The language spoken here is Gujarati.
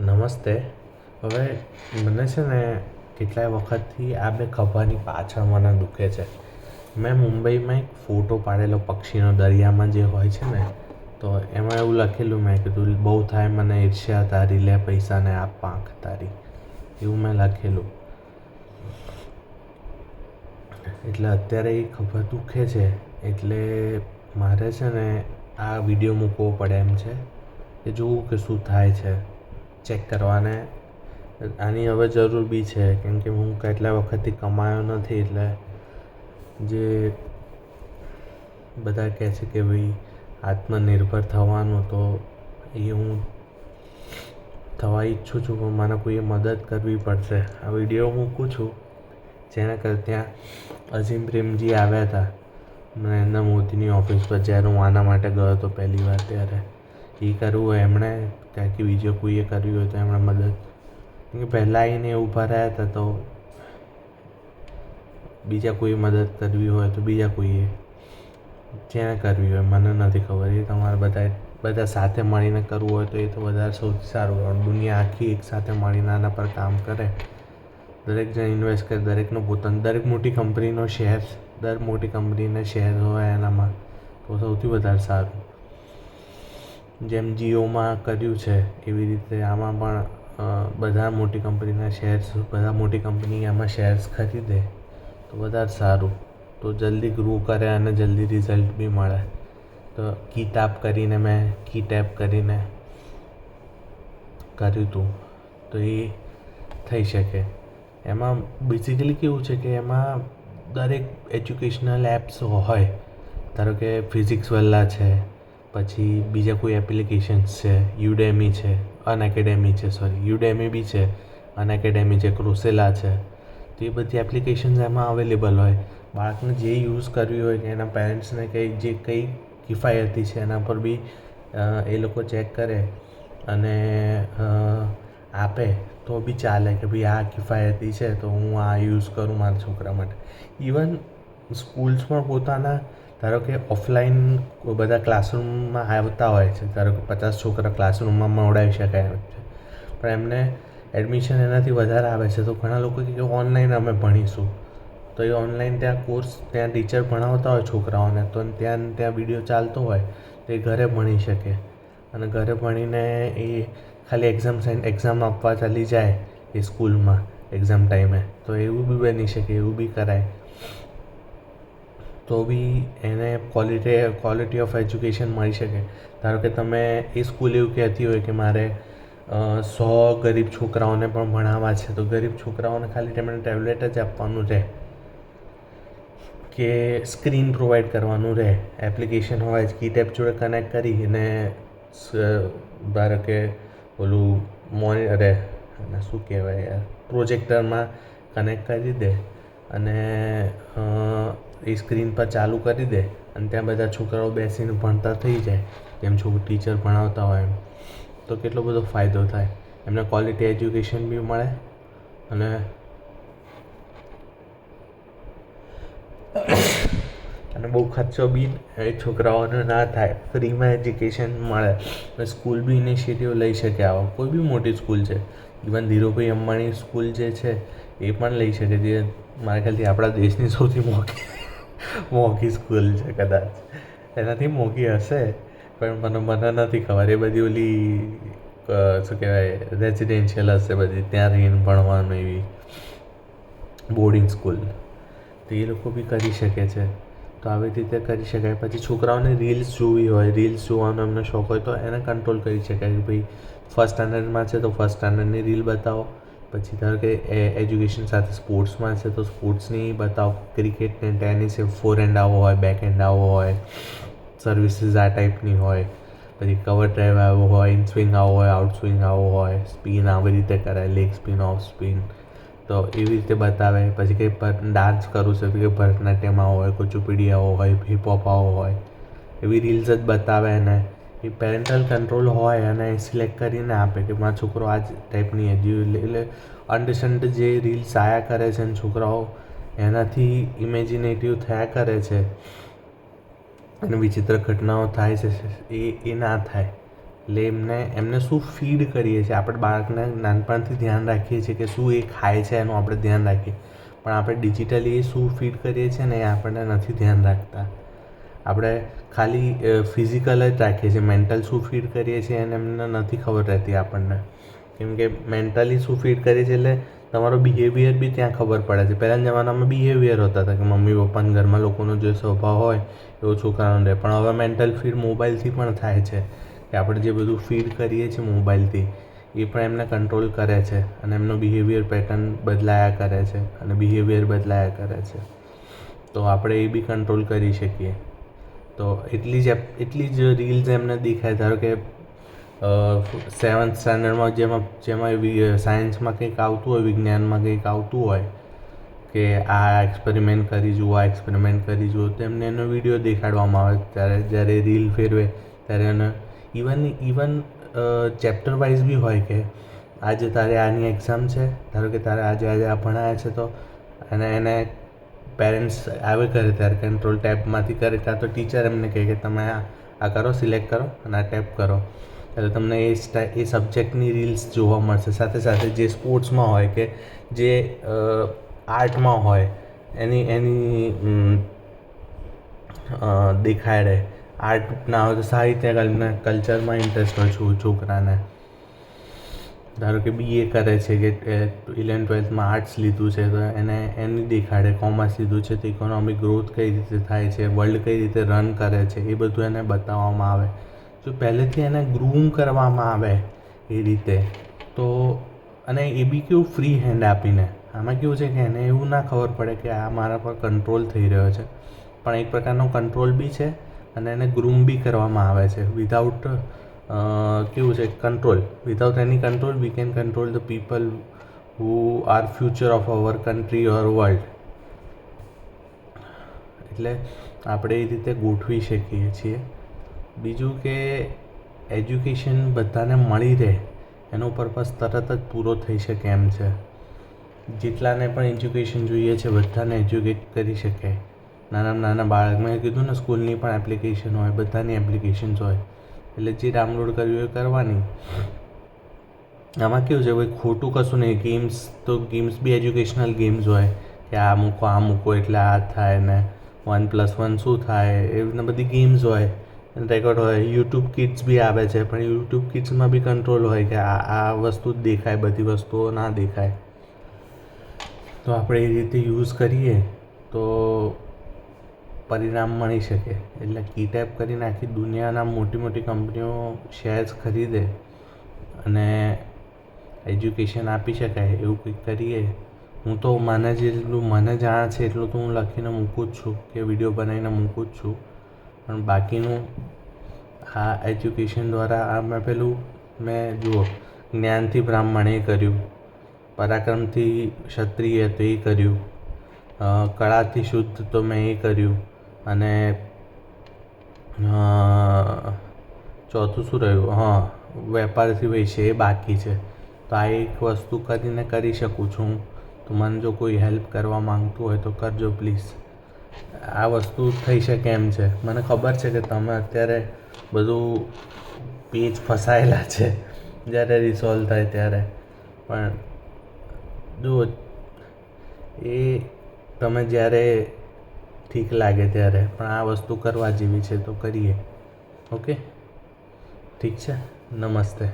નમસ્તે. હવે મને છે ને કેટલાય વખતથી આ બે ખભાની પાછળ મને દુખે છે. મેં મુંબઈમાં એક ફોટો પાડેલો પક્ષીનો દરિયામાં જે હોય છે ને, તો એમાં એવું લખેલું, મેં કીધું બહુ થાય મને ઈર્ષ્યા તારી, લે પૈસાને આપ પાંખ તારી, એવું મેં લખેલું. એટલે અત્યારે એ ખભા દુખે છે, એટલે મારે છે ને આ વિડીયો મૂકવો પડે એમ છે કે જોવું કે શું થાય છે, ચેક કરવાને. આની હવે જરૂર બી છે, કેમ કે હું કેટલા વખતથી કમાયો નથી. એટલે જે બધા કહે છે કે ભાઈ આત્મનિર્ભર થવાનું, તો એ હું થવા ઈચ્છું છું, પણ મને કોઈએ મદદ કરવી પડશે. આ વિડીયો મૂકું છું જેના કરતાં ત્યાં અઝીમ પ્રેમજી આવ્યા હતા નરેન્દ્ર મોદીની ઓફિસ પર, જ્યારે હું આના માટે ગયો હતો પહેલી વાર. ત્યારે એ કરવું હોય એમણે, કારણ કે બીજો કોઈએ કરવી હોય તો એમણે મદદ, કેમ કે પહેલાં આવીને ઊભા રહ્યા હતા, તો બીજા કોઈ મદદ કરવી હોય તો બીજા કોઈએ જેને કરવી હોય, મને નથી ખબર. એ તમારે બધા સાથે મળીને કરવું હોય તો એ તો વધારે સૌથી સારું. દુનિયા આખી એક સાથે મળીને આના પર કામ કરે, દરેક જણ ઇન્વેસ્ટ કરે, દરેકનો પોતાનો, દરેક મોટી કંપનીનો શેર, દર મોટી કંપનીના શેર હોય એનામાં, તો સૌથી વધારે સારું. જેમ જીઓમાં કર્યું છે એવી રીતે આમાં પણ બધા મોટી કંપનીના શેર્સ, બધા મોટી કંપની આમાં શેર્સ ખરીદે તો વધારે સારું. તો જલ્દી ગ્રો કરે અને જલ્દી રિઝલ્ટ બી મળે. તો કીટેપ કરીને કર્યું હતું, તો એ થઈ શકે. એમાં બેઝિકલી કેવું છે કે એમાં દરેક એજ્યુકેશનલ એપ્સ હોય. ધારો કે ફિઝિક્સ વલ્લા છે, પછી બીજા કોઈ એપ્લિકેશન્સ છે, યુડેમી બી છે, અનએકેડેમી છે, ક્રોસેલા છે. તો એ બધી એપ્લિકેશન્સ એમાં અવેલેબલ હોય. બાળકને જે યુઝ કરવી હોય કે એના પેરેન્ટ્સને કઈ કિફાયતી છે એના પર બી એ લોકો ચેક કરે અને આપે તો બી ચાલે કે ભાઈ આ કિફાયતી છે, તો હું આ યુઝ કરું મારા છોકરા માટે. ઇવન સ્કૂલ્સ પણ પોતાના, ધારો કે ઓફલાઈન બધા ક્લાસરૂમમાં આવતા હોય છે, ધારો કે 50 છોકરા ક્લાસરૂમમાં મોડાવી શકાય છે, પણ એમને એડમિશન એનાથી વધારે આવે છે, તો ઘણા લોકો કહે કે ઓનલાઈન અમે ભણીશું. તો એ ઓનલાઈન ત્યાં કોર્સ, ત્યાં ટીચર ભણાવતા હોય છોકરાઓને, તો ત્યાં વિડીયો ચાલતો હોય તો એ ઘરે ભણી શકે. અને ઘરે ભણીને એ ખાલી એક્ઝામ આપવા ચાલી જાય એ સ્કૂલમાં એક્ઝામ ટાઈમે, તો એવું બી બની શકે, એવું બી કરાય. તો બી એને ક્વોલિટી ઓફ એજ્યુકેશન મળી શકે. ધારો કે તમે એ સ્કૂલ એવું કહેતી હોય કે મારે 100 ગરીબ છોકરાઓને પણ ભણાવવા છે, તો ગરીબ છોકરાઓને ખાલી તેમણે ટેબ્લેટ જ આપવાનું રહે કે સ્ક્રીન પ્રોવાઈડ કરવાનું રહે. એપ્લિકેશન હોય, કીટેપ જોડે કનેક્ટ કરીને ધારો કે શું કહેવાય યાર, પ્રોજેક્ટરમાં કનેક્ટ કરી દે અને એ સ્ક્રીન પર ચાલુ કરી દે, અને ત્યાં બધા છોકરાઓ બેસીને ભણતા થઈ જાય, જેમ ટીચર ભણાવતા હોય એમ. તો કેટલો બધો ફાયદો થાય એમને, ક્વોલિટી એજ્યુકેશન બી મળે અને બહુ ખર્ચો બી એ છોકરાઓને ના થાય, ફ્રીમાં એજ્યુકેશન મળે. સ્કૂલ બી ઇનિશિયેટિવ લઈ શકે. આવો કોઈ બી મોટી સ્કૂલ છે, ઇવન ધીરુભાઈ અંબાણી સ્કૂલ જે છે એ પણ લઈ શકે, જે મારા ખ્યાલથી આપણા દેશની સૌથી મોંઘી સ્કૂલ છે કદાચ. એનાથી મોંઘી હશે પણ મને નથી ખબર. એ બધી શું કહેવાય, રેઝિડેન્શિયલ હશે બધી, ત્યાં રહીને ભણવાનું, એવી બોર્ડિંગ સ્કૂલ. તો એ લોકો બી કરી શકે છે. તો આવી રીતે કરી શકાય. પછી છોકરાઓને રીલ્સ જોવી હોય, રીલ્સ જોવાનો એમને શોખ હોય, તો એને કંટ્રોલ કરી શકાય કે ભાઈ ફર્સ્ટ સ્ટાન્ડર્ડમાં છે તો ફર્સ્ટ સ્ટાન્ડર્ડની રીલ બતાવો. પછી ધારો કે એજ્યુકેશન સાથે સ્પોર્ટ્સમાં છે તો સ્પોર્ટ્સની બતાવો. ક્રિકેટ ને ટેનિસ, ફોરહેન્ડ આવો હોય, બેકહેન્ડ આવો હોય, સર્વિસીસ આ ટાઈપની હોય, પછી કવર ડ્રાઈવ આવો હોય, ઇન સ્વિંગ આવો હોય, આઉટ સ્વિંગ આવો હોય, સ્પિન આવી રીતે કરાય, લેગ સ્પિન, ઓફ સ્પિન, તો એવી રીતે બતાવે. પછી કંઈ ડાન્સ કરવું છે, કે ભરતનાટ્યમ આવો હોય, કુચીપુડી આવો હોય, હિપહોપ આવો હોય, એવી રીલ્સ જ બતાવે. એને એ પેરેન્ટલ કંટ્રોલ હોય અને એ સિલેક્ટ કરીને આપે કે મારો છોકરો આ જ ટાઈપની એટલે અનડિસન્ટ જે રીલ્સ આવ્યા કરે છે ને છોકરાઓ એનાથી ઇમેજિનેટિવ થયા કરે છે અને વિચિત્ર ઘટનાઓ થાય છે, એ ના થાય. એટલે એમને શું ફીડ કરીએ છીએ, આપણે બાળકને નાનપણથી ધ્યાન રાખીએ છીએ કે શું એ ખાય છે એનું આપણે ધ્યાન રાખીએ, પણ આપણે ડિજિટલી શું ફીડ કરીએ છીએ ને એ આપણને નથી ધ્યાન રાખતા. આપણે ખાલી ફિઝિકલ જ રાખીએ છીએ, મેન્ટલ શું ફીડ કરીએ છીએ એને એમને નથી ખબર રહેતી આપણને. કેમ કે મેન્ટલી શું ફીડ કરીએ છીએ એટલે તમારો બિહેવિયર બી ત્યાં ખબર પડે છે. પહેલાંના જમાનામાં બિહેવિયર હોતા હતા કે મમ્મી પપ્પાના ઘરમાં લોકોનો જે સ્વભાવ હોય એવો છોકરાનો રહે, પણ હવે મેન્ટલ ફીડ મોબાઈલથી પણ થાય છે કે આપણે જે બધું ફીડ કરીએ છીએ મોબાઈલથી એ પણ એમને કંટ્રોલ કરે છે અને એમનો બિહેવિયર પેટર્ન બદલાયા કરે છે અને બિહેવિયર બદલાયા કરે છે. તો આપણે એ બી કંટ્રોલ કરી શકીએ. તો એટલી જ રીલ્સ એમને દેખાય. ધારો કે 7th સ્ટાન્ડર્ડમાં જેમાં સાયન્સમાં કંઈક આવતું હોય, વિજ્ઞાનમાં કંઈક આવતું હોય કે આ એક્સપેરિમેન્ટ કરી જુઓ, આ એક્સપેરિમેન્ટ કરી જુઓ, તો એમને એનો વિડીયો દેખાડવામાં આવે. જ્યારે રીલ ફેરવે ત્યારે એને ઇવન ચેપ્ટર વાઇઝ બી હોય કે આજે તારે આની એક્ઝામ છે, ધારો કે તારે આજે આ ભણાયા છે, તો એને પેરેન્ટ્સ આવે કરે ત્યારે કંટ્રોલ ટેબમાંથી કરે, કાં તો ટીચર એમને કહે કે તમે આ કરો, સિલેક્ટ કરો અને આ ટેપ કરો. એટલે તમને એ સબ્જેક્ટની રીલ્સ જોવા મળશે. સાથે સાથે જે સ્પોર્ટ્સમાં હોય કે જે આર્ટમાં હોય એની દેખાડે. આર્ટ ના હોય તો સાહિત્ય કલ્ચરમાં ઇન્ટરેસ્ટ હોય છોકરાને. ધારો કે BA કરે છે કે 11th-12thમાં આર્ટ્સ લીધું છે તો એની દેખાડે. કોમર્સ લીધું છે તો ઇકોનોમિક ગ્રોથ કઈ રીતે થાય છે, વર્લ્ડ કઈ રીતે રન કરે છે, એ બધું એને બતાવવામાં આવે. જો પહેલેથી એને ગ્રૂમ કરવામાં આવે એ રીતે તો, અને એ બી કેવું ફ્રી હેન્ડ આપીને. આમાં કેવું છે કે એને એવું ના ખબર પડે કે આ મારા પર કંટ્રોલ થઈ રહ્યો છે, પણ એક પ્રકારનો કંટ્રોલ બી છે અને એને ગ્રૂમ બી કરવામાં આવે છે. વિધાઉટ કેવું છે control, without any control we can control the people who are future of our country or world. એટલે આપણે એ રીતે ગોઠવી શકીએ છીએ. બીજું કે એજ્યુકેશન બધાને મળી રહે એનો પર્પઝ તરત જ પૂરો થઈ શકે એમ છે. જેટલાને પણ એજ્યુકેશન જોઈએ છે બધાને એજ્યુકેટ કરી શકાય. નાના બાળક, મેં કીધું ને સ્કૂલની પણ એપ્લિકેશન હોય, બધાની એપ્લિકેશન્સ હોય, એટલે જે ડાઉનલોડ કરવી હોય કરવાની. આમાં કેવું છે ભાઈ ખોટું કશું નહીં. ગેમ્સ બી એજ્યુકેશનલ ગેમ્સ હોય કે આ મૂકો એટલે આ થાય ને 1+1 શું થાય, એવી રીતના બધી ગેમ્સ હોય, રેકોર્ડ હોય. યુટ્યુબ કિડ્સ બી આવે છે, પણ યુટ્યુબ કિડ્સમાં બી કંટ્રોલ હોય કે આ વસ્તુ જ દેખાય, બધી વસ્તુઓ ના દેખાય. તો આપણે એ રીતે યુઝ કરીએ તો પરિણામ મળી શકે. એટલે કીટેપ કરીને આખી દુનિયાના મોટી કંપનીઓ શેર્સ ખરીદે અને એજ્યુકેશન આપી શકાય એવું કંઈક કરીએ. હું તો મને જાણ છે એટલું તો હું લખીને મૂકું જ છું કે વિડીયો બનાવીને મૂકું જ છું. પણ બાકીનું આ એજ્યુકેશન દ્વારા મેં જુઓ જ્ઞાનથી બ્રાહ્મણ એ કર્યું, પરાક્રમથી ક્ષત્રિય તો એ કર્યું, કળાથી શુદ્ધ તો મેં એ કર્યું, અને ચોથું શું રહ્યું, વેપારથી વૈશ્ય એ બાકી છે. તો આ એક વસ્તુ કરીને કરી શકું છું. તો મને જો કોઈ હેલ્પ કરવા માંગતું હોય તો કરજો પ્લીઝ. આ વસ્તુ થઈ શકે એમ છે. મને ખબર છે કે તમે અત્યારે બધું પેજ ફસાયેલા છે જ્યારે રિસોલ્વ થાય ત્યારે, પણ જુઓ એ તમે જ્યારે ઠીક લાગે ત્યારે, પણ આ વસ્તુ કરવા જેવી છે તો કરીએ. ઓકે, ઠીક છે. નમસ્તે.